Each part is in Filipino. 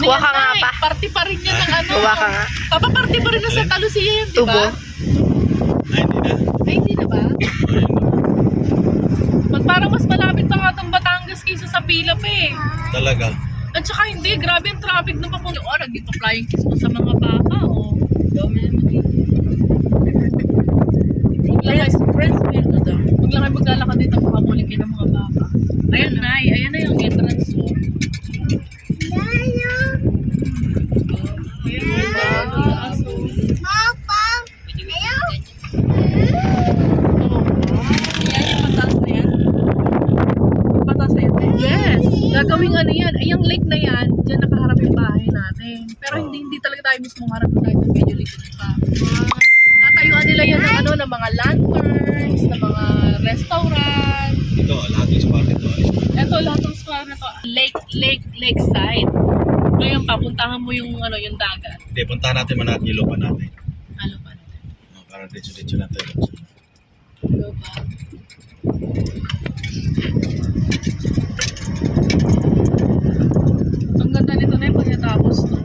Kuha yan, ka nga Nay. pa. Party pa rin yan ng ano. Kuha ka nga. Papaparty pa rin na Santa Lucia yan, di Tubo. ba? Ay, hindi na. Ay, hindi na ba? Parang mas malapit pa nga itong Batangas kaysa sa pila pa eh. Talaga. At saka hindi, grabe yung traffic nung papunta. Oh, nagdito flying kiss mo sa mga baka, oh. Dami naman eh. Huwag lang kayo maglalakad dito, makamuling kayo ng mga baka. Ayan, Nay. Ayan na yung entrance mo. Ayan, aso. Yes! Gagawing ano yan. Ay, yung lake na yan, dyan nakaharap yung bahay natin. Pero hindi talaga tayo mismo harap tayo ng medyo likod pa. Tatayuan nila yan ng ano, ng mga lanterns, ng mga restaurant. Ito, lahat ng spot ito. Ito, lahat ng spot na to. Lakeside. Ngayon, papuntahan mo yung ano, yung dagat. Hindi, puntahan natin man natin yung lupa natin. Ano ba? Para dito natin. Lupa. Ang ganda nito na yung pagkatapos to.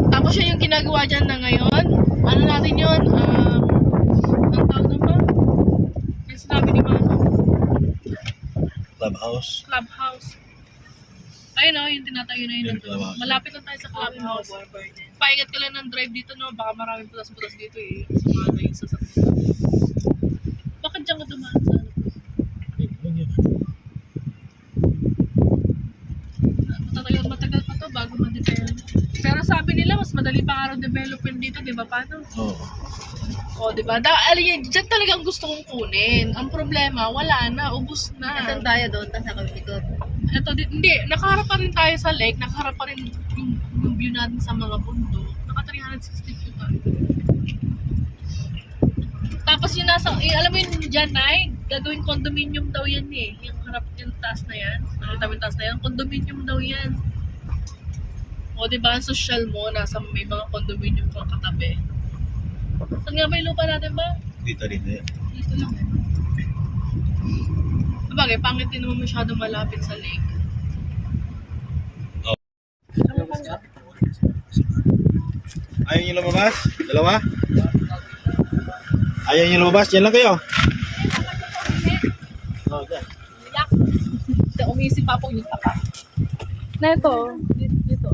Tapos siya yung ginagawa dyan na ngayon. Ano natin yun? Ang tawag na ba? Yung sinabi ni Mama. Clubhouse. Clubhouse. Ayun o, yung tinatayo na yun. Yung clubhouse. Malapit lang tayo sa clubhouse. Paingat ka lang ng drive dito, no? Baka maraming putas-putas dito eh. Sumama yung sasakyan. Bakit dyan ka dumaan sa ano? Matagal pa to bago ma-develop. Pero sabi nila, mas madali pa araw development dito, di ba? Paano? Oo. O, di ba? Dyan talagang gusto kong kunin. Ang problema, wala na. Ubus na. Saan tayo doon? Tapos ako ikot. Ito, hindi. Nakaharap pa rin tayo sa lake. Nakaharap pa rin yung view natin sa mga bundok. Naka 360 view tayo. Tapos yung nasa, alam mo yun dyan, Nay? Gagawing condominium daw yan eh. Yung harap yung taas na yan. Nakita mo yung taas na yan. Condominium daw yan. O, diba? Ang social mo, nasa may mga condominium pang katabi. Saan nga ba yung lupa natin ba? Dito yan. Dito lang eh. Sabagay, pangit din naman masyado malapit sa lake. Ayaw nyo lumabas? Dalawa? Ayaw nyo lumabas? Yan lang kayo. Oh, dyan. Yak! Umisip pa po yung tapa. Na ito, dito.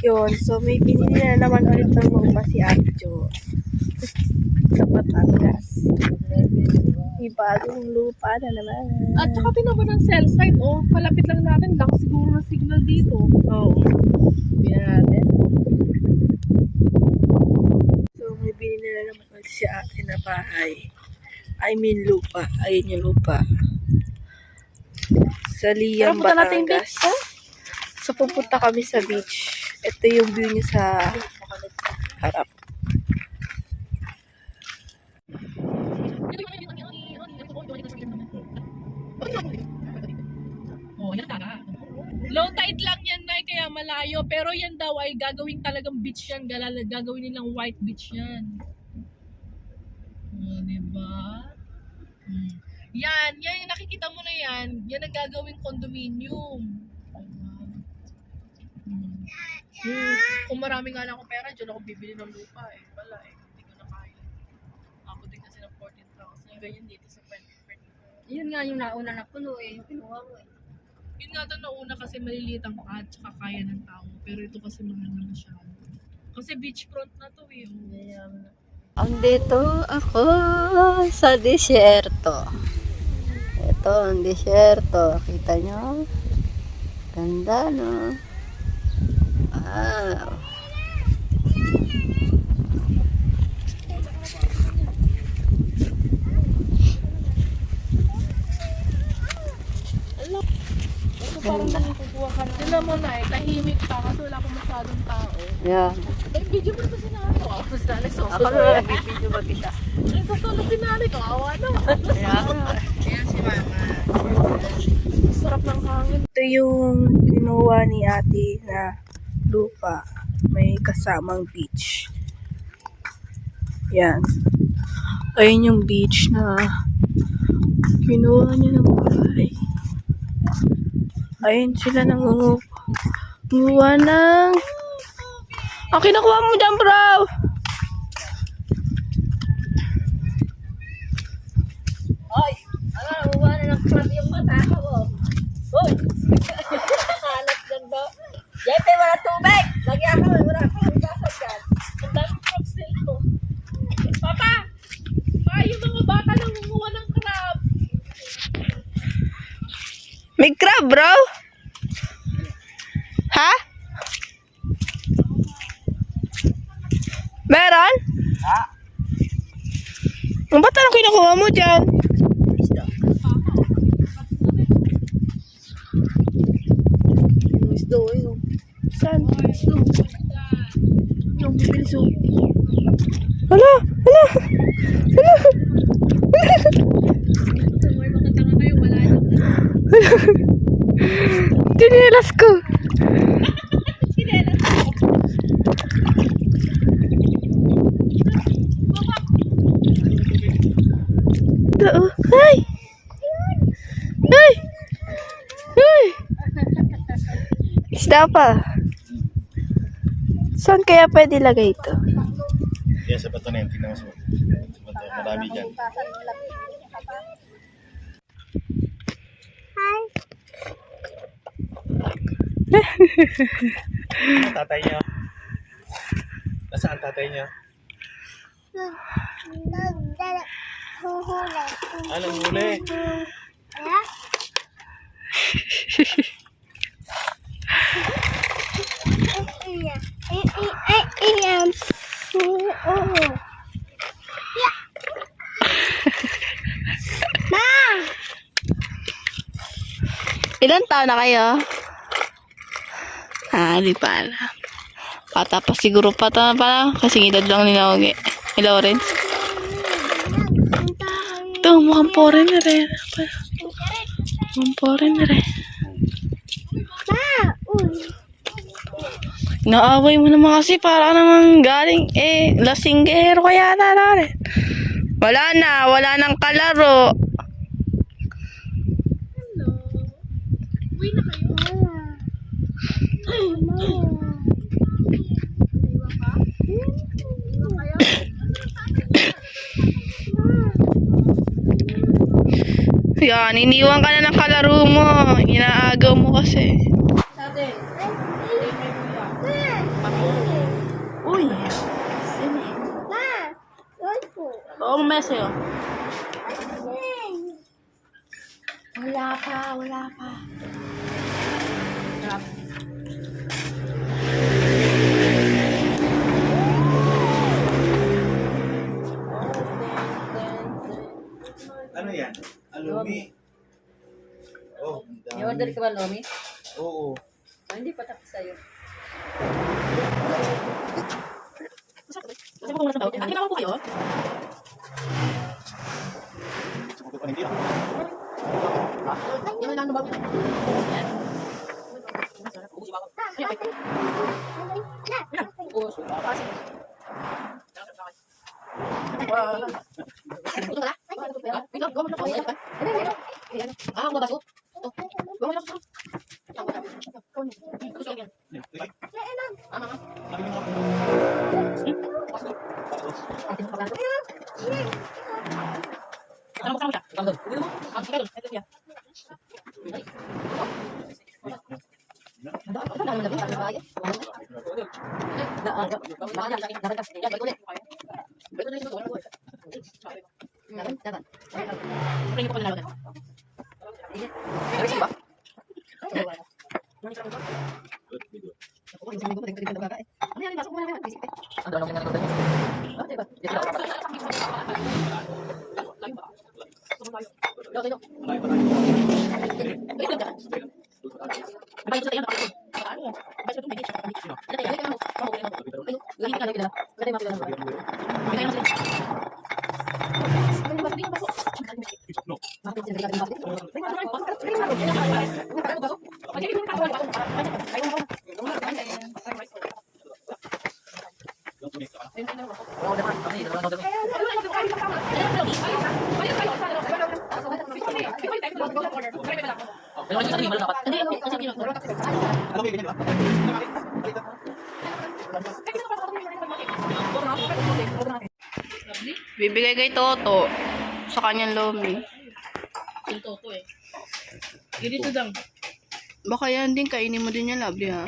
Yun, so may binili na naman ulit ng lupa si Adjo sa Batangas. May bagong lupa na naman. At saka tinawa ng cell site, oh. Palapit lang natin, lang siguro ng signal dito. Oo. Yan natin. So may binili na naman ulit si ate na bahay. I mean lupa. Ayun yung lupa. Sa Liam, Tara, punta natin yung Batangas. beach, oh. So pupunta kami sa beach. Ito yung view niya sa harap. Oh, yan talaga. Low tide lang yan, Nay, kaya malayo. Pero yan daw ay gagawin talagang beach yan. Gagawin nilang white beach yan. Oh, diba? Yan yung nakikita mo na yan. Yan ang gagawing condominium. Kung marami nga lang akong pera, dyan ako bibili ng lupa eh. Wala eh. Hindi ko na kaya. Ako din kasi ng 14,000. Yung ganyan dito sa 20. Yun nga yung nauna na puno eh. Yung pinuha mo eh. Yun nga doon nauna kasi maliliit ang at saka kaya ng tao. Pero ito kasi mahal na masyado. Kasi beachfront na to eh. Andito ako sa disyerto. Ito ang disyerto. Kita nyo? Ganda, no? Wow. Parang nakukuha ka na. Yun naman na eh, tahimik pa kasi wala pa masyadong tao. Yeah. May video mo ba si nanay ko? Ako si nanay so. Ako na nagbibideo ba kita? Ay, sasolo si nanay ko. Awa na. Ayan si mama. Sarap ng hangin. Ito yung kinuha ni ate na lupa. May kasamang beach. Yan. Ayun yung beach na Kinuha niya ng bahay. Ayun sila nangunguha ng... Ang kinukuha mo dyan, bro! Hoy! Ano, uwa na ng crab yung mata ko. Hoy! Kalat dyan ba? Jepe, wala tubig! Lagi ako, wala akong hugasan dyan. Ang dami crabs nila. Papa! Pa, yung mga bata nangunguha ng crab. May crab, bro? Ha? Meron? Ha? Ang ba't anong kinukuha mo dyan? Isdo, yun. Saan? Yung biso. Hala! Hala! Hala! May mga tanga kayo, wala na. Tinilas ko. Oo. Ay! Ay! Ay! Isda pa. Saan kaya pwede lagay ito? Kaya sa bato na yan, tingnan mo sa bato. Marami dyan. Ang tatay niya. Nasaan ang tatay niya? Anong huli? Ilan taon na kayo? Di pa alam. Bata pa siguro pala. Kasing edad lang ni Naogi. Ni Lawrence. Ito, mukhang foreigner eh. Mukhang foreigner eh. Naaway mo naman kasi para naman galing lasinggero kaya na rin. Wala nang kalaro. Uwi na kayo. Yan, iniwan ka na ng kalaro mo. Inaagaw mo kasi. Uy! Oo, mese yun. Wala pa. Ano yan? Alumi. Oh, ang dami. I-order ka ba, Lomi? Oo. Hindi pa tapos sa'yo. Kasi kung nasa ang ginawa po kayo? Sumagot pa hindi. Yan lang ba? Yan. Bibigay kay Toto sa kanyang lomi. Yung toto eh. Dito lang. Baka yan din, kainin mo din yan, Lovely, ha?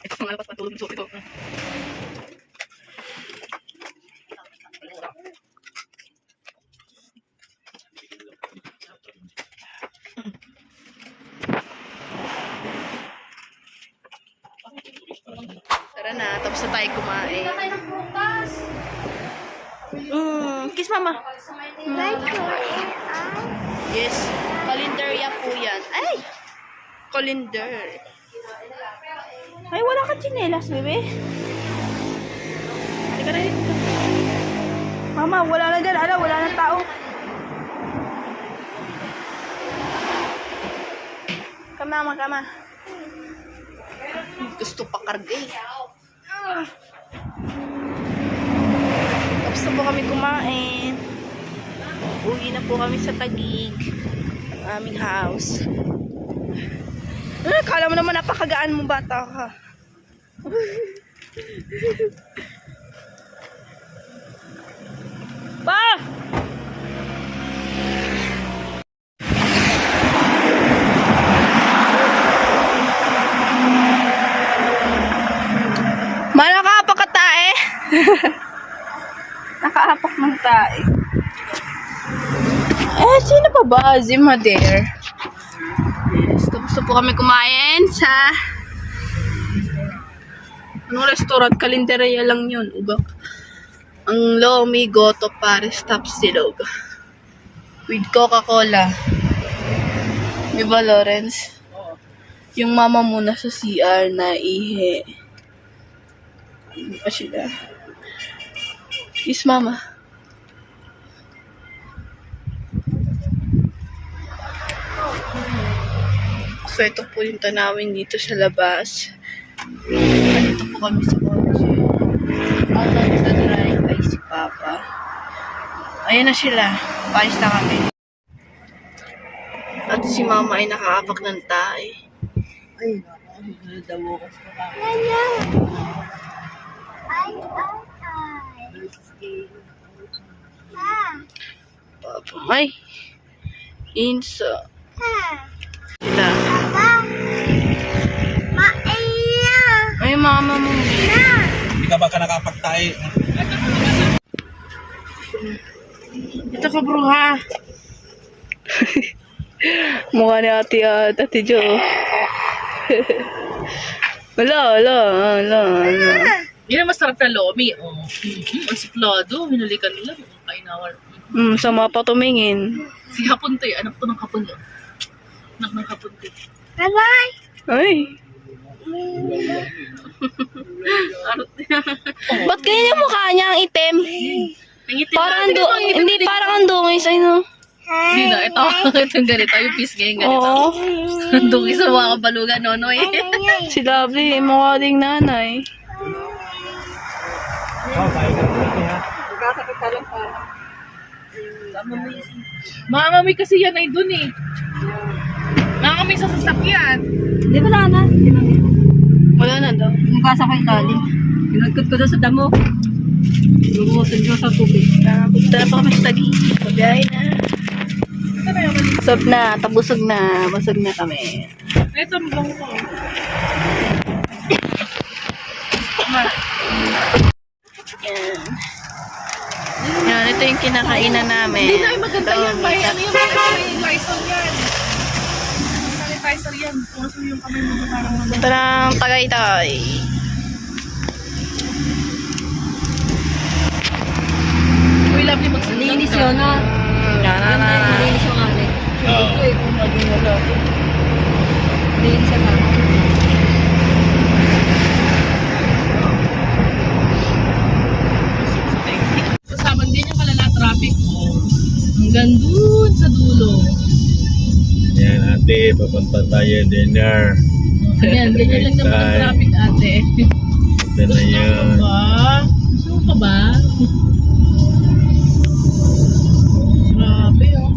Ito nga lapas patulog sa ito. Tara na, tapos na tayo kumain. Kiss mama. Yes, kalendarya po yan. Ay! Kalendar. Ay, wala kang tsinelas, bebe. Halika na dito. Mama, wala na dyan. Ala, wala na tao. Kama, kama. Gusto pa kargay. Tapos na po kami kumain. Uwi na po kami sa Taguig. Ang aming house. Kala mo naman napakagaan mo, bata ka. Pa! Nakaapak ka tae. Nakaapak ng tae. Sino pa ba? Zimader. Yes, tapos na po kami kumain sa anong restaurant? Kalendarya lang yun. Ugak. Ang Lomi Goto Paris Tapsilog. With Coca-Cola. Diba, Lawrence? Yung mama mo na sa CR na ihe. Hindi pa sila. Kiss mama. So ito po yung tanawin dito sa labas. Dito po kami sa kotse. Out on the drive ay si Papa. Ayan na sila. Palis na kami. At si mama ay nakaapak ng tae. Ay, dawakas ko lang. Papa, may insa. Sila. Ay, mama mo. Hindi ka ba ka nakapagtae? Ito ka, bro, ha? Mukha ni Ate Jo. Wala. Yan ang masarap na lomi. Oh. Ang suplado. Hinulikan nila. Kainawar. Sama pa tumingin. Si Hapunte. Anak to ng Hapunte. Anak ng Hapunte. Bye-bye! Ay! Ba't ganyan yung mukha niya ang itim? Parang hindi parang ang dungis. Ay, no? Hindi na. Ito yung ganito. Yung piece ganyan ganito. Oo. Ang dungis sa mga kabalugan, nonoy. Si Lovely, mukha ding nanay. Mamamay kasi yan ay dun eh. Mamamay sa sasakyan. Di wala na. Wala na daw. Nagkasa ko ilalim. Pinagkot ko doon sa damo. Lumutod ko sa tubig. Punta na pa kami sa Taguig. Pabiyahe na. Sob na, tabusog na. Busog na kami. Ito ang bang ko. Yan. Yan, ito yung kinakainan namin. Hindi na maganda yan. May ano yung may Lysol yan. Sanitizer yan. Kung aso yung kamay mo parang maganda. Punta ng Tagaytay. Uy, lovely magsalita. Linis yun, ha? Linis yung amin. Ito eh, kung maging wala. Linis yung amin. Kasama din yung kalala traffic. Hanggang dun sa dulo. Yan ate, papunta tayo dinner. Yan, ganyan lang naman ang traffic ate. Ito na yun. Ba? Gusto mo pa ba? Grabe oh.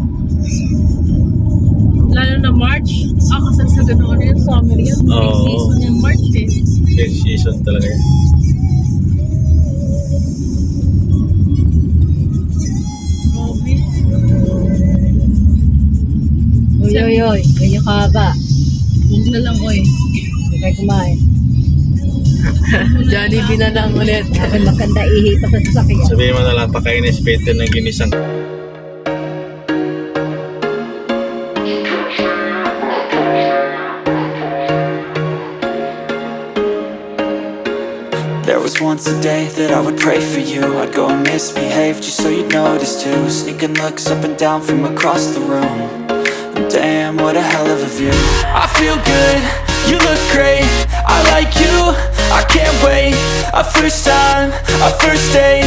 Lalo na March. Kasi sa ganoon yan, summer yan. Oo. Season yan, March eh. Next season talaga yun. Grabe. Oy. Ganyan ka ba? Huwag na lang oy. Hindi kayo kumain. Jollibee na lang ulit. Ako'y maganda ihi pa sa sasakyan. Sabihin mo na lang, pakain ni Peter ng ginisang. There was once a day that I would pray for you. I'd go and misbehave just so you'd notice too. Sneaking looks up and down from across the room. And damn, what a hell of a view. I feel good, you look great. I like you, I can't wait. A first time, a first date.